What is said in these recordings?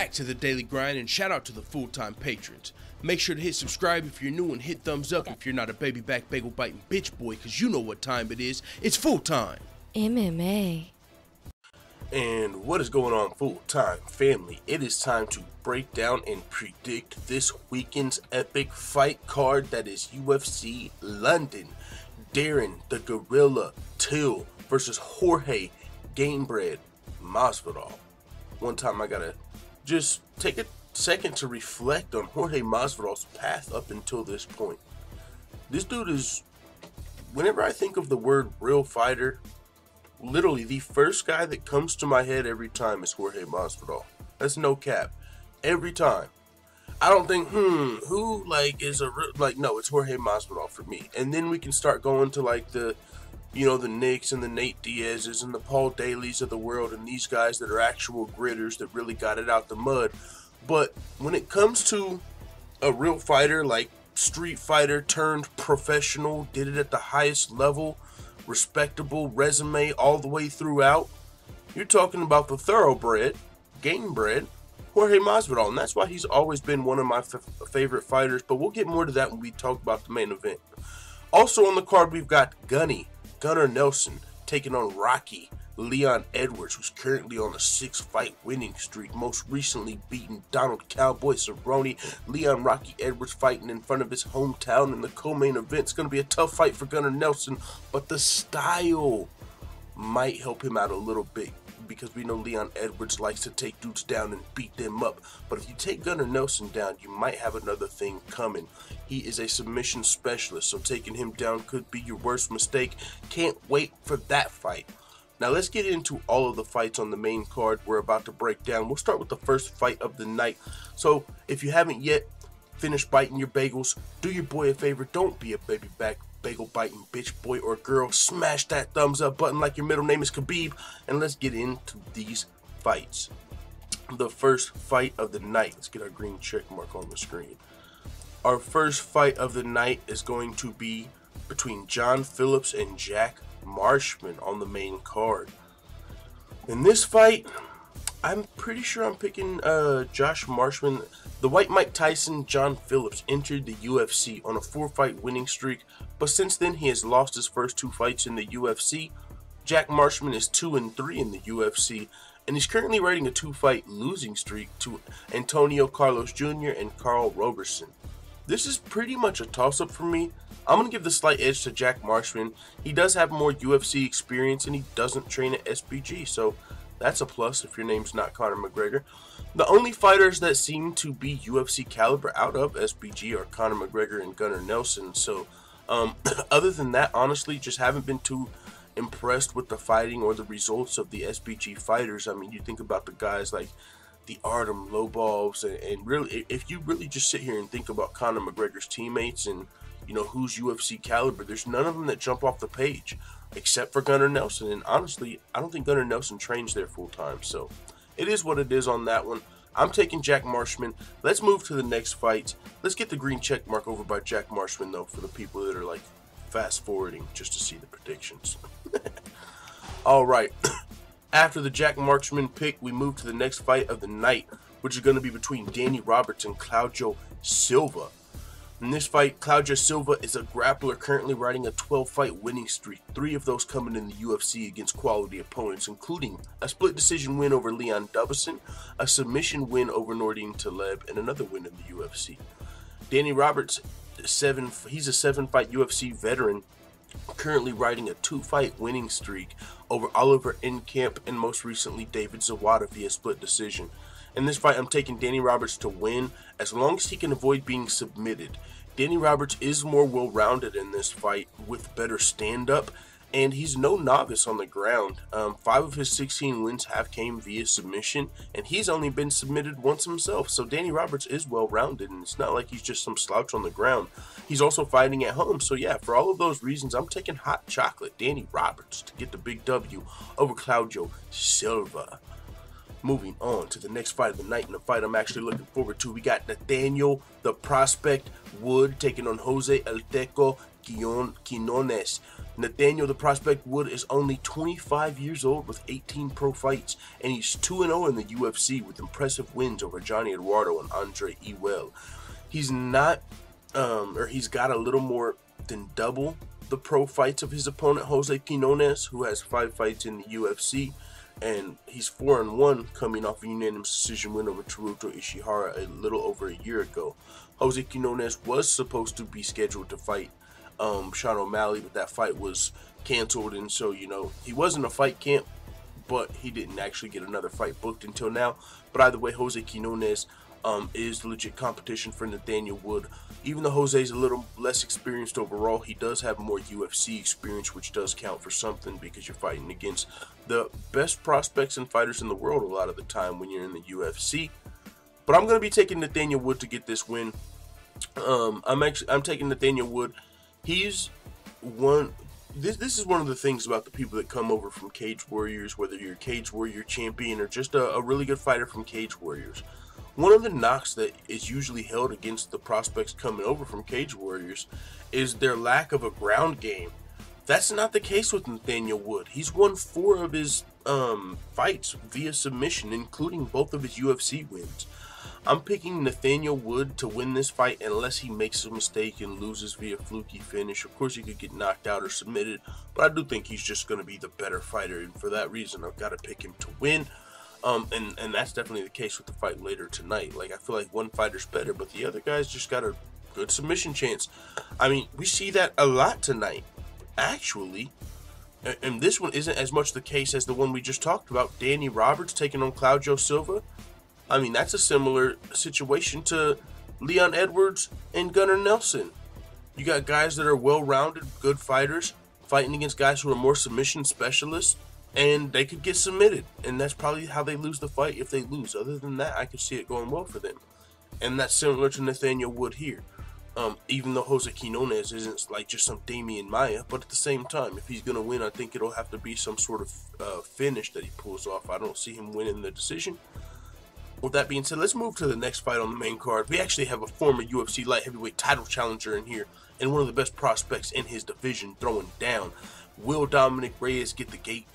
back to the daily grind, and shout out to the full-time patrons. Make sure to hit subscribe if you're new and hit thumbs up if you're not a baby back bagel biting bitch boy, cause you know what time it is. It's full time. MMA. And what is going on, full-time family? It is time to break down and predict this weekend's epic fight card that is UFC London. Darren the Gorilla Till versus Jorge Gamebred Masvidal. One time I gotta just take a second to reflect on Jorge Masvidal's path up until this point. This dude is, whenever I think of the word real fighter, literally the first guy that comes to my head every time is Jorge Masvidal. That's no cap. Every time. I don't think, who is a real, no, it's Jorge Masvidal for me. And then we can start going to the Knicks and the Nate Diaz's and the Paul Daly's of the world and these guys that are actual gritters that really got it out the mud. But when it comes to a real fighter, like street fighter turned professional, did it at the highest level, respectable resume all the way throughout, you're talking about the thoroughbred, gamebred, Jorge Masvidal, and that's why he's always been one of my favorite fighters, but we'll get more to that when we talk about the main event. Also on the card, we've got Gunnar Nelson taking on Rocky Leon Edwards, who's currently on a 6-fight winning streak, most recently beating Donald Cowboy Cerrone. Leon Rocky Edwards fighting in front of his hometown in the co-main event. It's going to be a tough fight for Gunnar Nelson, but the style might help him out a little bit, because we know Leon Edwards likes to take dudes down and beat them up. But if you take Gunnar Nelson down, you might have another thing coming. He is a submission specialist, so taking him down could be your worst mistake. Can't wait for that fight. Now let's get into all of the fights on the main card we're about to break down. We'll start with the first fight of the night. So if you haven't yet finished biting your bagels, do your boy a favor. Don't be a baby back bagel biting bitch boy or girl. Smash that thumbs up button like your middle name is Khabib, and let's get into these fights. The first fight of the night. Let's get our green check mark on the screen. Our first fight of the night is going to be between John Phillips and Jack Marshman on the main card. In this fight, I'm pretty sure I'm picking Josh Marshman. The white Mike Tyson, John Phillips, entered the UFC on a 4-fight winning streak, but since then he has lost his first 2 fights in the UFC. Jack Marshman is 2-3 in the UFC, and he's currently riding a 2-fight losing streak to Antonio Carlos Jr. and Carl Roberson. This is pretty much a toss-up for me. I'm going to give the slight edge to Jack Marshman. He does have more UFC experience, and he doesn't train at SBG, so that's a plus if your name's not Conor McGregor. The only fighters that seem to be UFC caliber out of SBG are Conor McGregor and Gunnar Nelson. So other than that, honestly, just haven't been too impressed with the fighting or the results of the SBG fighters. I mean, you think about the guys like the Artem Lobovs, and really, if you really just sit here and think about Conor McGregor's teammates and who's UFC caliber, there's none of them that jump off the page except for Gunnar Nelson. And honestly, I don't think Gunnar Nelson trains there full time, so it is what it is on that one. I'm taking Jack Marshman. Let's move to the next fight. Let's get the green check mark over by Jack Marshman, though, for the people that are fast forwarding just to see the predictions. All right. After the Jack Marshman pick, we move to the next fight of the night, which is going to be between Danny Roberts and Claudio Silva. In this fight, Claudio Silva is a grappler currently riding a 12-fight winning streak, 3 of those coming in the UFC against quality opponents, including a split decision win over Leon Dubison, a submission win over Nordine Taleb, and another win in the UFC. Danny Roberts, he's a 7-fight UFC veteran, currently riding a 2-fight winning streak over Oliver Enkamp and most recently David Zawada via split decision. In this fight, I'm taking Danny Roberts to win as long as he can avoid being submitted. Danny Roberts is more well-rounded in this fight with better stand-up, and he's no novice on the ground. 5 of his 16 wins have came via submission, and he's only been submitted once himself. So Danny Roberts is well-rounded, and it's not like he's just some slouch on the ground. He's also fighting at home. So yeah, for all of those reasons, I'm taking hot chocolate Danny Roberts to get the big W over Claudio Silva. Moving on to the next fight of the night, and the fight I'm actually looking forward to. We got Nathaniel, the Prospect Wood, taking on Jose El Teco Quinones. Nathaniel the Prospect Wood is only 25 years old with 18 pro fights, and he's 2-0 in the UFC with impressive wins over Johnny Eduardo and Andre Ewell. He's not, he's got a little more than double the pro fights of his opponent Jose Quinones, who has 5 fights in the UFC, and he's 4-1 coming off a unanimous decision win over Teruto Ishihara a little over a year ago. Jose Quinones was supposed to be scheduled to fight Sean O'Malley, but that fight was canceled, and so, you know, he was in a fight camp, but he didn't actually get another fight booked until now. But either way, Jose Quinones is legit competition for Nathaniel Wood. Even though Jose's a little less experienced overall, he does have more UFC experience, which does count for something because you're fighting against the best prospects and fighters in the world a lot of the time when you're in the UFC. But I'm going to be taking Nathaniel Wood to get this win. I'm taking Nathaniel Wood. He's one. This is one of the things about the people that come over from Cage Warriors, whether you're a Cage Warrior champion or just a really good fighter from Cage Warriors. One of the knocks that is usually held against the prospects coming over from Cage Warriors is their lack of a ground game. That's not the case with Nathaniel Wood. He's won 4 of his fights via submission, including both of his UFC wins. I'm picking Nathaniel Wood to win this fight unless he makes a mistake and loses via fluky finish. Of course, he could get knocked out or submitted, but I do think he's just going to be the better fighter, and for that reason, I've got to pick him to win. And that's definitely the case with the fight later tonight. Like, I feel like one fighter's better, but the other guy's just got a good submission chance. I mean, we see that a lot tonight, actually. And this one isn't as much the case as the one we just talked about, Danny Roberts taking on Claudio Silva. I mean, that's a similar situation to Leon Edwards and Gunnar Nelson. You got guys that are well-rounded, good fighters, fighting against guys who are more submission specialists, and they could get submitted. And that's probably how they lose the fight if they lose. Other than that, I could see it going well for them. And that's similar to Nathaniel Wood here. Even though Jose Quinones isn't like just some Damian Maia, but at the same time, if he's going to win, I think it'll have to be some sort of finish that he pulls off. I don't see him winning the decision. With that being said, let's move to the next fight on the main card. We actually have a former UFC light heavyweight title challenger in here, and one of the best prospects in his division throwing down. Will Dominic Reyes get the gate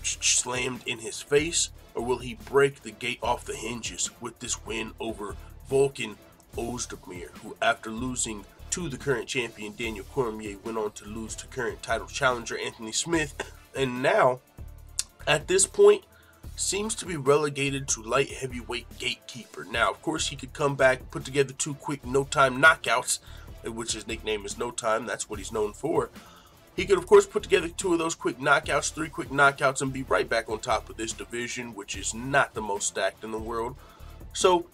slammed in his face, or will he break the gate off the hinges with this win over Volkan Oezdemir, who after losing to the current champion Daniel Cormier went on to lose to current title challenger Anthony Smith, and now at this point seems to be relegated to light heavyweight gatekeeper. Now, of course, he could come back, put together 2 quick no-time knockouts, which his nickname is No Time. That's what he's known for. He could, of course, put together 2 of those quick knockouts, 3 quick knockouts, and be right back on top of this division, which is not the most stacked in the world. So,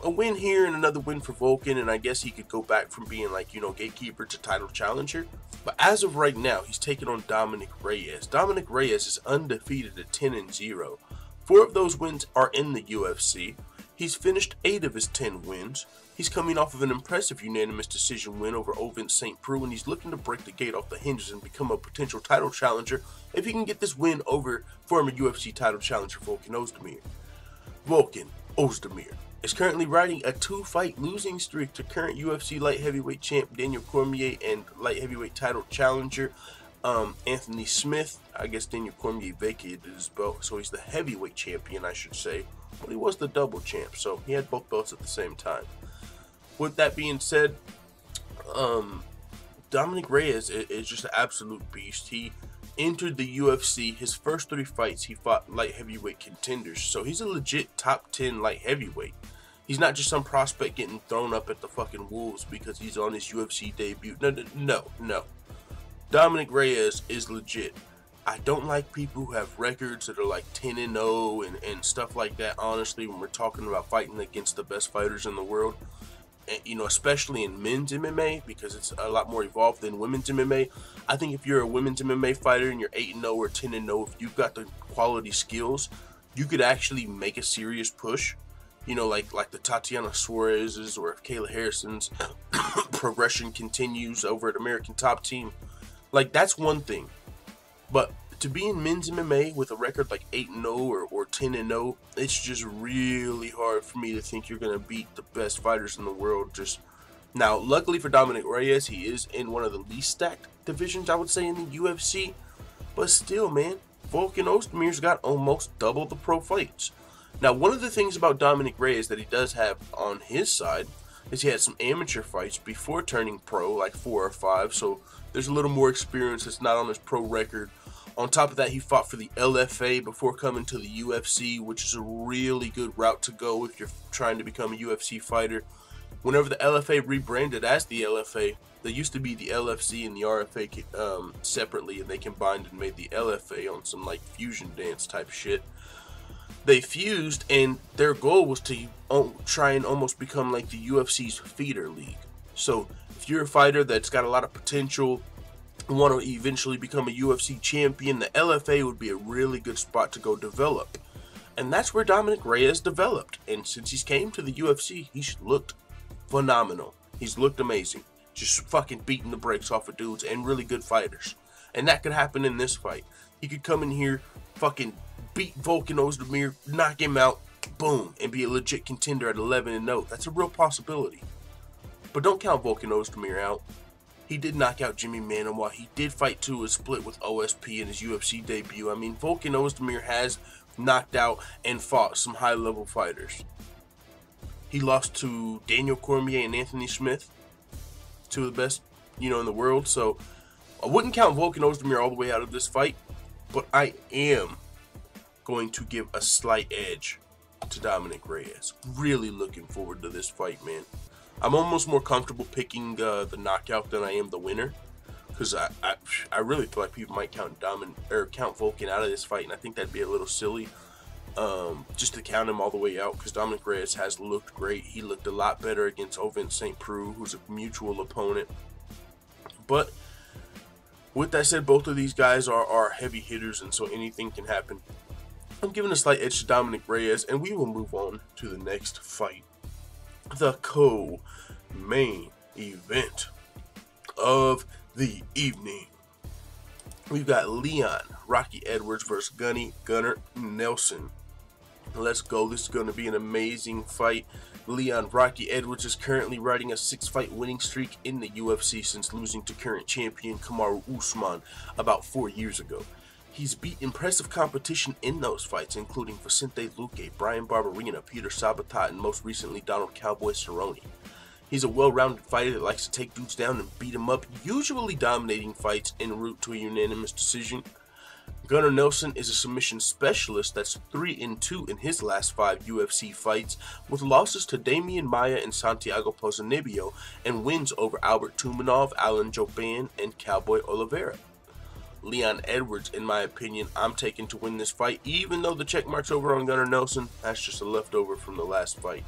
a win here and another win for Volkan, and I guess he could go back from being, like, you know, gatekeeper to title challenger. But as of right now, he's taking on Dominic Reyes. Dominic Reyes is undefeated at 10-0. 4 of those wins are in the UFC. He's finished 8 of his 10 wins. He's coming off of an impressive unanimous decision win over Ovince St. Preux, and he's looking to break the gate off the hinges and become a potential title challenger if he can get this win over former UFC title challenger Volkan Oezdemir. Volkan Oezdemir is currently riding a 2-fight losing streak to current UFC light heavyweight champ Daniel Cormier and light heavyweight title challenger Anthony Smith. I guess Daniel Cormier vacated his belt, so he's the heavyweight champion, I should say. But he was the double champ, so he had both belts at the same time. With that being said, Dominic Reyes is just an absolute beast. He entered the UFC, his first 3 fights, he fought light heavyweight contenders. So he's a legit top 10 light heavyweight. He's not just some prospect getting thrown up at the fucking wolves because he's on his UFC debut. No. Dominic Reyes is legit. I don't like people who have records that are like 10-0 and stuff like that, honestly, when we're talking about fighting against the best fighters in the world. And, you know, especially in men's MMA, because it's a lot more evolved than women's MMA. I think if you're a women's MMA fighter and you're 8-0 or 10-0, if you've got the quality skills, you could actually make a serious push. You know, like the Tatiana Suarez's, or if Kayla Harrison's progression continues over at American Top Team. Like, that's one thing. But to be in men's MMA with a record like 8-0 or 10-0, it's just really hard for me to think you're going to beat the best fighters in the world just Now, luckily for Dominic Reyes, he is in one of the least stacked divisions, I would say, in the UFC. But still, man, Volkan Oezdemir's got almost double the pro fights. Now, one of the things about Dominic Reyes that he does have on his side is he had some amateur fights before turning pro, like 4 or 5. So there's a little more experience that's not on his pro record. On top of that, he fought for the LFA before coming to the UFC, which is a really good route to go if you're trying to become a UFC fighter. Whenever the LFA rebranded as the LFA, there used to be the LFC and the RFA separately, and they combined and made the LFA on some like fusion dance type shit. They fused, and their goal was to try and almost become like the UFC's feeder league. So if you're a fighter that's got a lot of potential, want to eventually become a UFC champion, the LFA would be a really good spot to go develop. And that's where Dominic Reyes developed. And since he's came to the UFC, he's looked phenomenal. He's looked amazing. Just fucking beating the brakes off of dudes and really good fighters. And that could happen in this fight. He could come in here, fucking beat Volkan Oezdemir, knock him out, boom, and be a legit contender at 11-0. That's a real possibility. But don't count Volkan Oezdemir out. He did knock out Jimmy Manuwa. He did fight to a split with OSP in his UFC debut. I mean, Volkan Oezdemir has knocked out and fought some high-level fighters. He lost to Daniel Cormier and Anthony Smith, two of the best, in the world. So I wouldn't count Volkan Oezdemir all the way out of this fight, but I am going to give a slight edge to Dominic Reyes. Really looking forward to this fight, man. I'm almost more comfortable picking the knockout than I am the winner, because I really feel like people might count Volkan out of this fight, and I think that'd be a little silly, just to count him all the way out, because Dominic Reyes has looked great. He looked a lot better against Ovince St. Preux, who's a mutual opponent. But with that said, both of these guys are heavy hitters, and so anything can happen. I'm giving a slight edge to Dominic Reyes, and we will move on to the next fight. The co-main event of the evening. We've got Leon Rocky Edwards versus Gunnar Nelson. Let's go. This is going to be an amazing fight. Leon Rocky Edwards is currently riding a 6-fight winning streak in the UFC since losing to current champion Kamaru Usman about 4 years ago. He's beat impressive competition in those fights, including Vicente Luque, Brian Barberena, Peter Sabatat, and most recently Donald Cowboy Cerrone. He's a well-rounded fighter that likes to take dudes down and beat them up, usually dominating fights en route to a unanimous decision. Gunnar Nelson is a submission specialist that's 3-2 in his last 5 UFC fights, with losses to Damian Maia and Santiago Ponzinibbio, and wins over Albert Tumanov, Alan Jouban, and Cowboy Oliveira. Leon Edwards, in my opinion, I'm taking to win this fight, even though the check marks over on Gunnar Nelson, that's just a leftover from the last fight.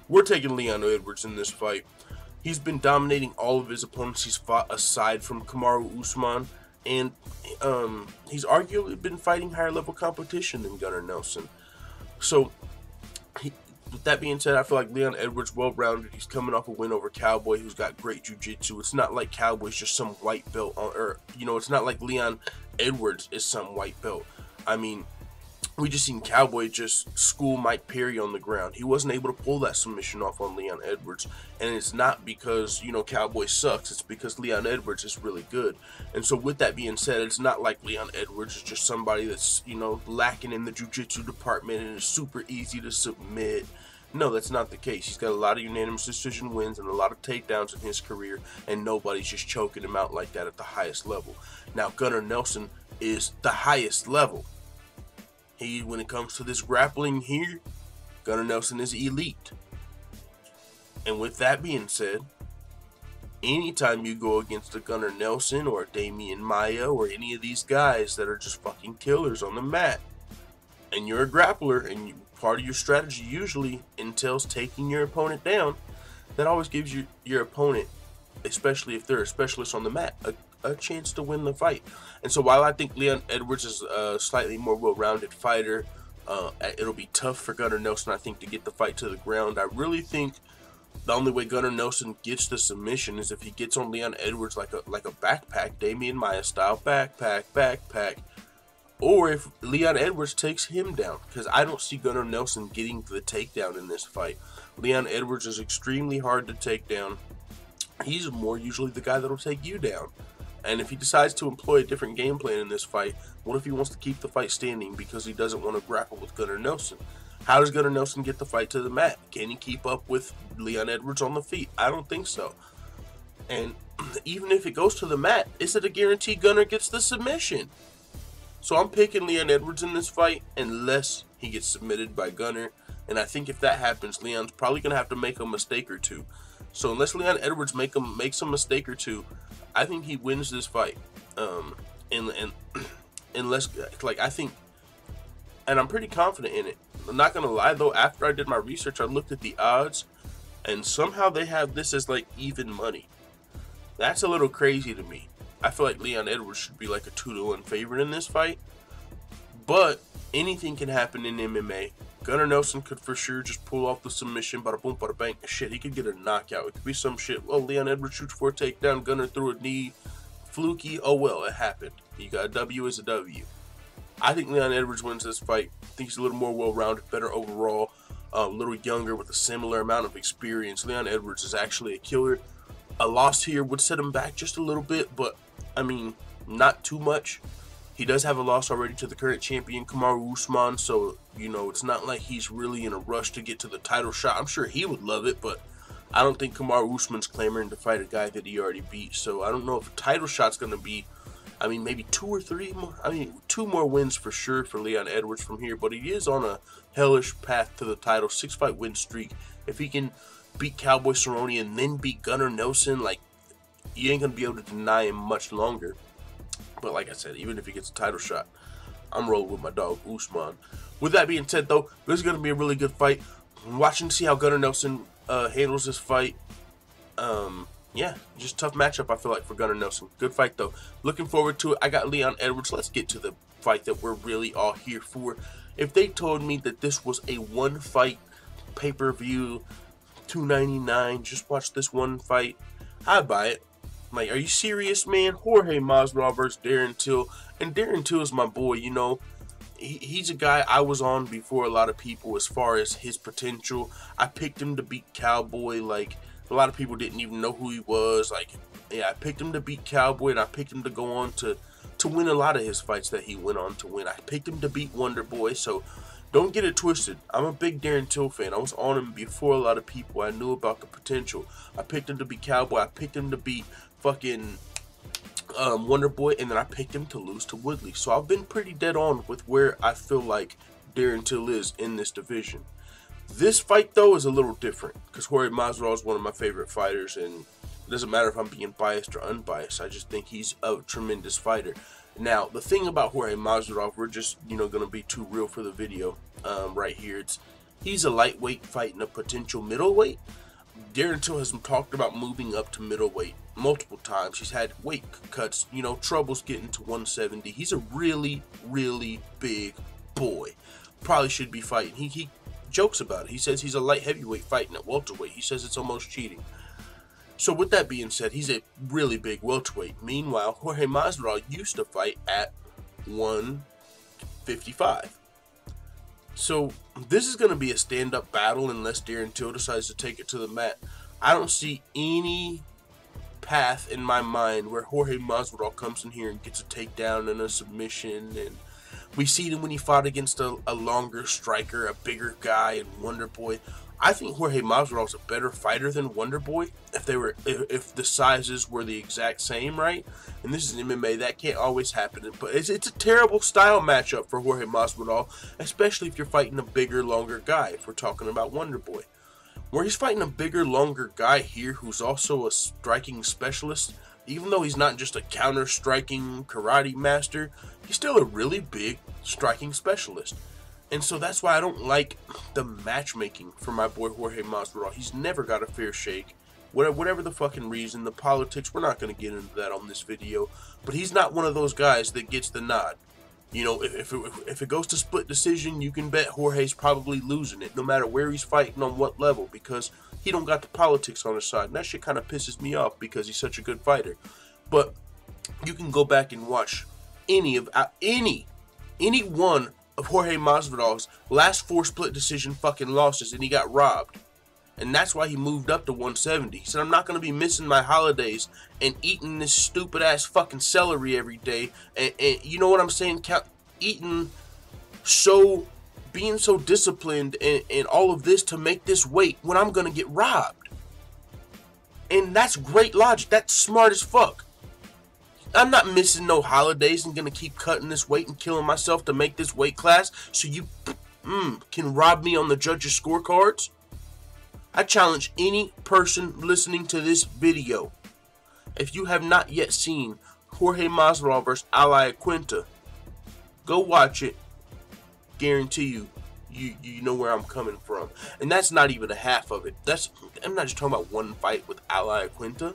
We're taking Leon Edwards in this fight. He's been dominating all of his opponents he's fought aside from Kamaru Usman, and he's arguably been fighting higher level competition than Gunnar Nelson. So, with that being said, I feel like Leon Edwards well-rounded. He's coming off a win over Cowboy, who's got great jiu-jitsu. It's not like Cowboy's just some white belt, it's not like Leon Edwards is some white belt. I mean, we just seen Cowboy just school Mike Perry on the ground. He wasn't able to pull that submission off on Leon Edwards, and it's not because, Cowboy sucks. It's because Leon Edwards is really good. And so with that being said, it's not like Leon Edwards is just somebody that's, lacking in the jiu-jitsu department and is super easy to submit. No, that's not the case. He's got a lot of unanimous decision wins and a lot of takedowns in his career, and nobody's just choking him out like that at the highest level. Now, Gunnar Nelson is the highest level. When it comes to this grappling here, Gunnar Nelson is elite. And with that being said, anytime you go against a Gunnar Nelson or a Damian Maia or any of these guys that are just fucking killers on the mat, and you're a grappler, and part of your strategy usually entails taking your opponent down, that always gives your opponent, especially if they're a specialist on the mat, a chance to win the fight. And so while I think Leon Edwards is a slightly more well-rounded fighter, it'll be tough for Gunnar Nelson, I think, to get the fight to the ground. I really think the only way Gunnar Nelson gets the submission is if he gets on Leon Edwards like a backpack, Damian Maia style backpack, or if Leon Edwards takes him down, because I don't see Gunnar Nelson getting the takedown in this fight. Leon Edwards is extremely hard to take down. he's more usually the guy that'll take you down. And if he decides to employ a different game plan in this fight, what if he wants to keep the fight standing because he doesn't want to grapple with Gunnar Nelson? How does Gunnar Nelson get the fight to the mat? Can he keep up with Leon Edwards on the feet? I don't think so. And even if it goes to the mat, is it a guarantee Gunnar gets the submission? So I'm picking Leon Edwards in this fight unless he gets submitted by Gunnar. And I think if that happens, Leon's probably going to have to make a mistake or two. So unless Leon Edwards makes a mistake or two, I think he wins this fight. Unless, like, I think, and I'm pretty confident in it. I'm not going to lie, though, after I did my research, I looked at the odds, and somehow they have this as, like, even money. That's a little crazy to me. I feel like Leon Edwards should be like a 2-1 favorite in this fight. But anything can happen in MMA. Gunnar Nelson could for sure just pull off the submission, bada boom, bada bang. Shit, he could get a knockout. It could be some shit. Well, Leon Edwards shoots for a takedown, Gunnar threw a knee. Fluky, oh well, it happened. You got a W is a W. I think Leon Edwards wins this fight. I think he's a little more well-rounded, better overall, a little younger with a similar amount of experience. Leon Edwards is actually a killer. A loss here would set him back just a little bit, but, I mean, not too much. He does have a loss already to the current champion, Kamaru Usman, so, you know, it's not like he's really in a rush to get to the title shot. I'm sure he would love it, but I don't think Kamaru Usman's clamoring to fight a guy that he already beat, so I don't know if a title shot's going to be, I mean, maybe 2 or 3 more. I mean, 2 more wins for sure for Leon Edwards from here, but he is on a hellish path to the title, 6-fight win streak. If he can beat Cowboy Cerrone and then beat Gunnar Nelson, like, you ain't going to be able to deny him much longer. But like I said, even if he gets a title shot, I'm rolling with my dog, Usman. With that being said, though, this is going to be a really good fight. I'm watching to see how Gunnar Nelson handles this fight. Yeah, just tough matchup, I feel like, for Gunnar Nelson. Good fight, though. Looking forward to it. I got Leon Edwards. Let's get to the fight that we're really all here for. If they told me that this was a one-fight pay-per-view, $2.99, just watch this one fight, I'd buy it. Like, are you serious, man? Jorge Masvidal versus Darren Till. And Darren Till is my boy, you know. He's a guy I was on before a lot of people as far as his potential. I picked him to beat Cowboy. Like, a lot of people didn't even know who he was. Like, yeah, I picked him to beat Cowboy, and I picked him to go on to win a lot of his fights that he went on to win. I picked him to beat Wonder Boy, so don't get it twisted. I'm a big Darren Till fan. I was on him before a lot of people. I knew about the potential. I picked him to beat Cowboy. I picked him to beat fucking Wonder Boy, and then I picked him to lose to Woodley. So I've been pretty dead on with where I feel like Darren Till is in this division. This fight, though, is a little different because Jorge Masvidal is one of my favorite fighters, and it doesn't matter if I'm being biased or unbiased. I just think he's a tremendous fighter. Now, the thing about Jorge Masvidal, we're just, you know, going to be too real for the video right here. He's a lightweight fighting a potential middleweight. Darren Till has talked about moving up to middleweight multiple times. He's had weight cuts, you know, troubles getting to 170. He's a really, really big boy. Probably should be fighting. He jokes about it. He says he's a light heavyweight fighting at welterweight. He says it's almost cheating. So with that being said, he's a really big welterweight. Meanwhile, Jorge Masvidal used to fight at 155. So this is going to be a stand-up battle unless Darren Till decides to take it to the mat. I don't see any path in my mind where Jorge Masvidal comes in here and gets a takedown and a submission. And we seen him when he fought against a longer striker, a bigger guy, and Wonder Boy. I think Jorge Masvidal is a better fighter than Wonder Boy if the sizes were the exact same, right? And this is MMA, that can't always happen. But it's a terrible style matchup for Jorge Masvidal, especially if you're fighting a bigger, longer guy. If we're talking about Wonder Boy, where he's fighting a bigger, longer guy here who's also a striking specialist. Even though he's not just a counter-striking karate master, he's still a really big striking specialist. And so that's why I don't like the matchmaking for my boy Jorge Masvidal. He's never got a fair shake. Whatever the fucking reason, the politics, we're not going to get into that on this video. But he's not one of those guys that gets the nod. You know, if it goes to split decision, you can bet Jorge's probably losing it, no matter where he's fighting on what level, because he don't got the politics on his side. And that shit kind of pisses me off because he's such a good fighter. But you can go back and watch any one of Jorge Masvidal's last 4 split decision fucking losses, and he got robbed. And that's why he moved up to 170. He said, I'm not going to be missing my holidays and eating this stupid ass fucking celery every day. And you know what I'm saying? Eating being so disciplined and all of this to make this weight when I'm going to get robbed. And that's great logic. That's smart as fuck. I'm not missing no holidays and going to keep cutting this weight and killing myself to make this weight class so you can rob me on the judges' scorecards. I challenge any person listening to this video, if you have not yet seen Jorge Masvidal vs. Quintin, go watch it. Guarantee you know where I'm coming from. And that's not even a half of it. I'm not just talking about one fight with Quintin.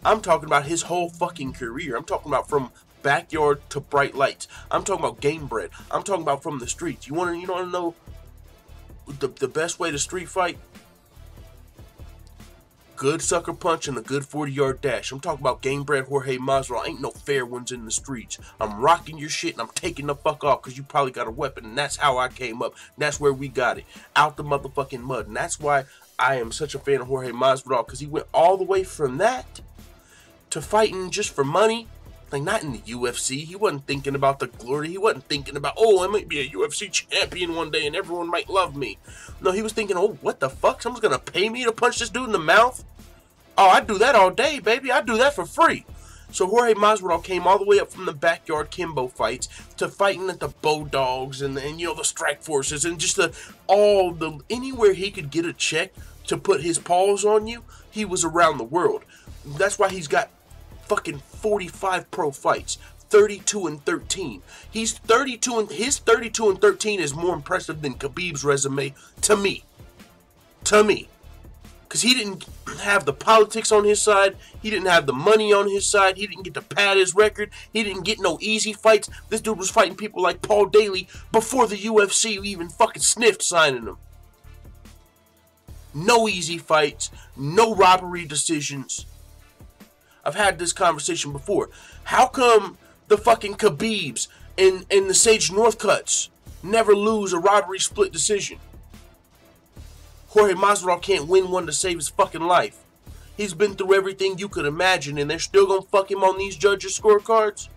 I'm talking about his whole fucking career. I'm talking about from backyard to bright lights. I'm talking about game bred. I'm talking about from the streets. You want to know the best way to street fight? Good sucker punch and a good 40-yard dash. I'm talking about game bred Jorge Masvidal. Ain't no fair ones in the streets. I'm rocking your shit and I'm taking the fuck off because you probably got a weapon. And that's how I came up. That's where we got it. Out the motherfucking mud. And that's why I am such a fan of Jorge Masvidal, because he went all the way from that to fighting just for money. Like, not in the UFC. He wasn't thinking about the glory. He wasn't thinking about, oh, I might be a UFC champion one day and everyone might love me. No, he was thinking, oh, what the fuck? Someone's going to pay me to punch this dude in the mouth? Oh, I do that all day, baby. I do that for free. So Jorge Masvidal came all the way up from the backyard Kimbo fights to fighting at the Bow Dogs and you know, the Strike Forces and just anywhere he could get a check to put his paws on you, he was around the world. That's why he's got fucking 45 pro fights, 32-13. He's 32 and his 32-13 is more impressive than Khabib's resume to me. Because he didn't have the politics on his side. He didn't have the money on his side. He didn't get to pad his record. He didn't get no easy fights. This dude was fighting people like Paul Daly before the UFC even fucking sniffed signing him. No easy fights. No robbery decisions. I've had this conversation before. How come the fucking Khabibs and the Sage Northcutts never lose a robbery split decision? Jorge Masvidal can't win one to save his fucking life. He's been through everything you could imagine, and they're still gonna fuck him on these judges' scorecards?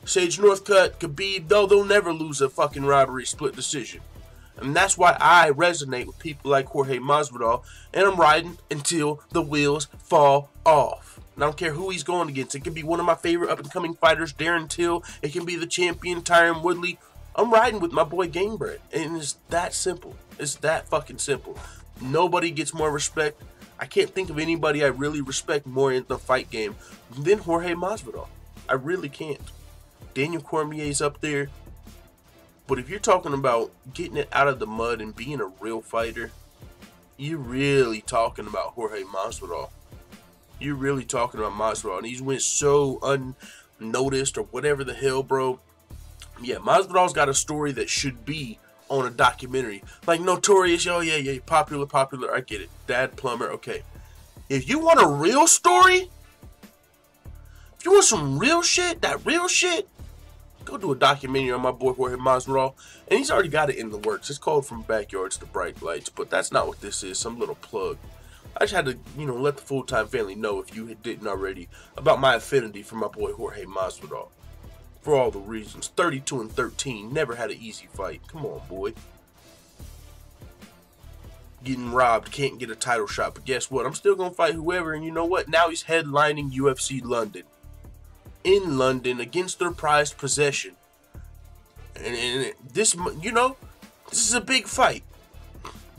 Sage Northcutt, Khabib, they'll never lose a fucking robbery split decision. And that's why I resonate with people like Jorge Masvidal, and I'm riding until the wheels fall off. And I don't care who he's going against. It can be one of my favorite up-and-coming fighters, Darren Till. It can be the champion, Tyron Woodley. I'm riding with my boy Gamebred, and it's that simple. It's that fucking simple. Nobody gets more respect. I can't think of anybody I really respect more in the fight game than Jorge Masvidal. I really can't. Daniel Cormier's up there. But if you're talking about getting it out of the mud and being a real fighter, you're really talking about Jorge Masvidal. You're really talking about Masvidal. And he's went so unnoticed or whatever the hell, bro. Yeah, Masvidal's got a story that should be on a documentary. Like Notorious, oh yeah, popular, I get it. Dad plumber, okay. If you want a real story, if you want some real shit, that real shit, go do a documentary on my boy Jorge Masvidal. And he's already got it in the works. It's called From Backyards to Bright Lights, but that's not what this is, some little plug. I just had to, let the full-time family know, if you didn't already, about my affinity for my boy Jorge Masvidal. For all the reasons. 32-13. Never had an easy fight. Come on, boy. Getting robbed. Can't get a title shot. But guess what? I'm still going to fight whoever. And you know what? Now he's headlining UFC London. In London. Against their prized possession. And this, this is a big fight.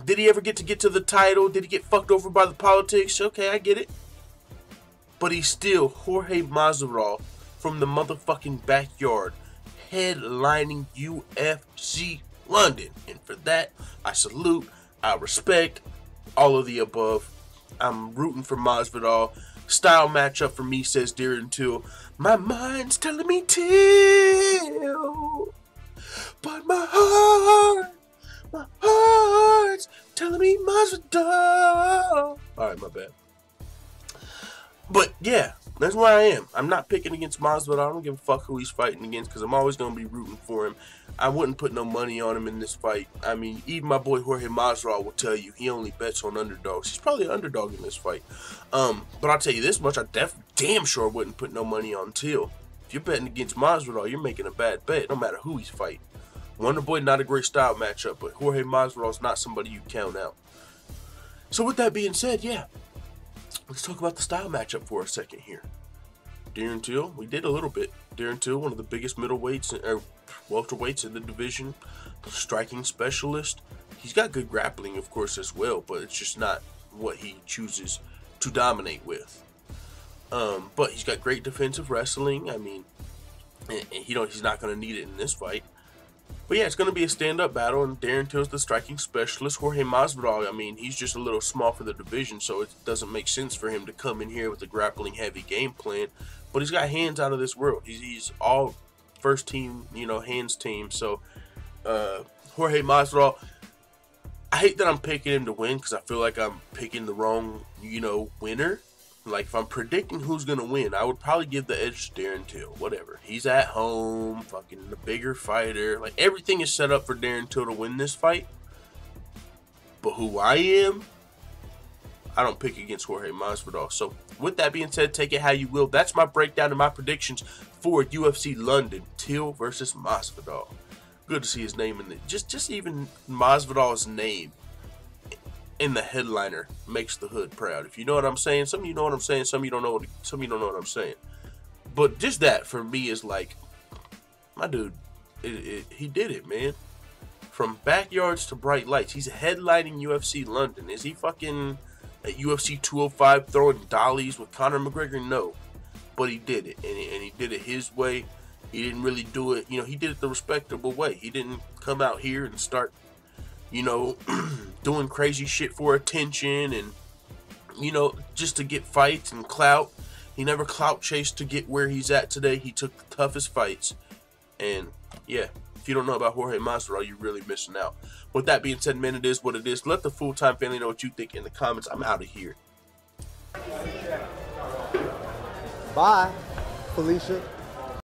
Did he ever get to the title? Did he get fucked over by the politics? Okay, I get it. But he's still Jorge Masvidal from the motherfucking backyard, headlining UFC London. And for that, I salute, I respect, all of the above. I'm rooting for Masvidal. Style matchup for me, says Darren Till. My mind's telling me Till, but my heart's telling me Masvidal. Alright, my bad. But yeah, That's where I am. I'm not picking against Masvidal. I don't give a fuck who he's fighting against because I'm always going to be rooting for him. I wouldn't put no money on him in this fight. I mean, even my boy Jorge Masvidal will tell you he only bets on underdogs. He's probably an underdog in this fight. But I'll tell you this much, I damn sure wouldn't put no money on Till. If you're betting against Masvidal, you're making a bad bet, no matter who he's fighting. Wonderboy, not a great style matchup, but Jorge Masvidal is not somebody you count out. So with that being said, yeah, let's talk about the style matchup for a second here. Darren Till, we did a little bit. Darren Till, one of the biggest middleweights or welterweights in the division, striking specialist. He's got good grappling, of course, as well, but it's just not what he chooses to dominate with. But he's got great defensive wrestling. I mean, he's not going to need it in this fight. But yeah, it's going to be a stand-up battle, and Darren Till's the striking specialist. Jorge Masvidal, I mean, he's just a little small for the division, so it doesn't make sense for him to come in here with a grappling-heavy game plan. But he's got hands out of this world. He's all first team, hands team. So Jorge Masvidal, I hate that I'm picking him to win because I feel like I'm picking the wrong, winner. Like, if I'm predicting who's going to win, I would probably give the edge to Darren Till. Whatever. He's at home, fucking the bigger fighter. Like, everything is set up for Darren Till to win this fight. But who I am, I don't pick against Jorge Masvidal. So, with that being said, take it how you will. That's my breakdown and my predictions for UFC London. Till versus Masvidal. Good to see his name in the... Just even Masvidal's name in the headliner makes the hood proud. If you know what I'm saying, some of you know what I'm saying, some of you don't know what I'm saying. But just that for me is like, my dude, he did it, man. From backyards to bright lights, he's headlining UFC London. Is he fucking at UFC 205 throwing dollies with Conor McGregor? No, but he did it, and he did it his way. He didn't really do it, he did it the respectable way. He didn't come out here and start doing crazy shit for attention and, just to get fights and clout. He never clout chased to get where he's at today. He took the toughest fights. And, yeah, if you don't know about Jorge Masvidal, you're really missing out. With that being said, man, it is what it is. Let the full-time family know what you think in the comments. I'm out of here. Bye, Felicia.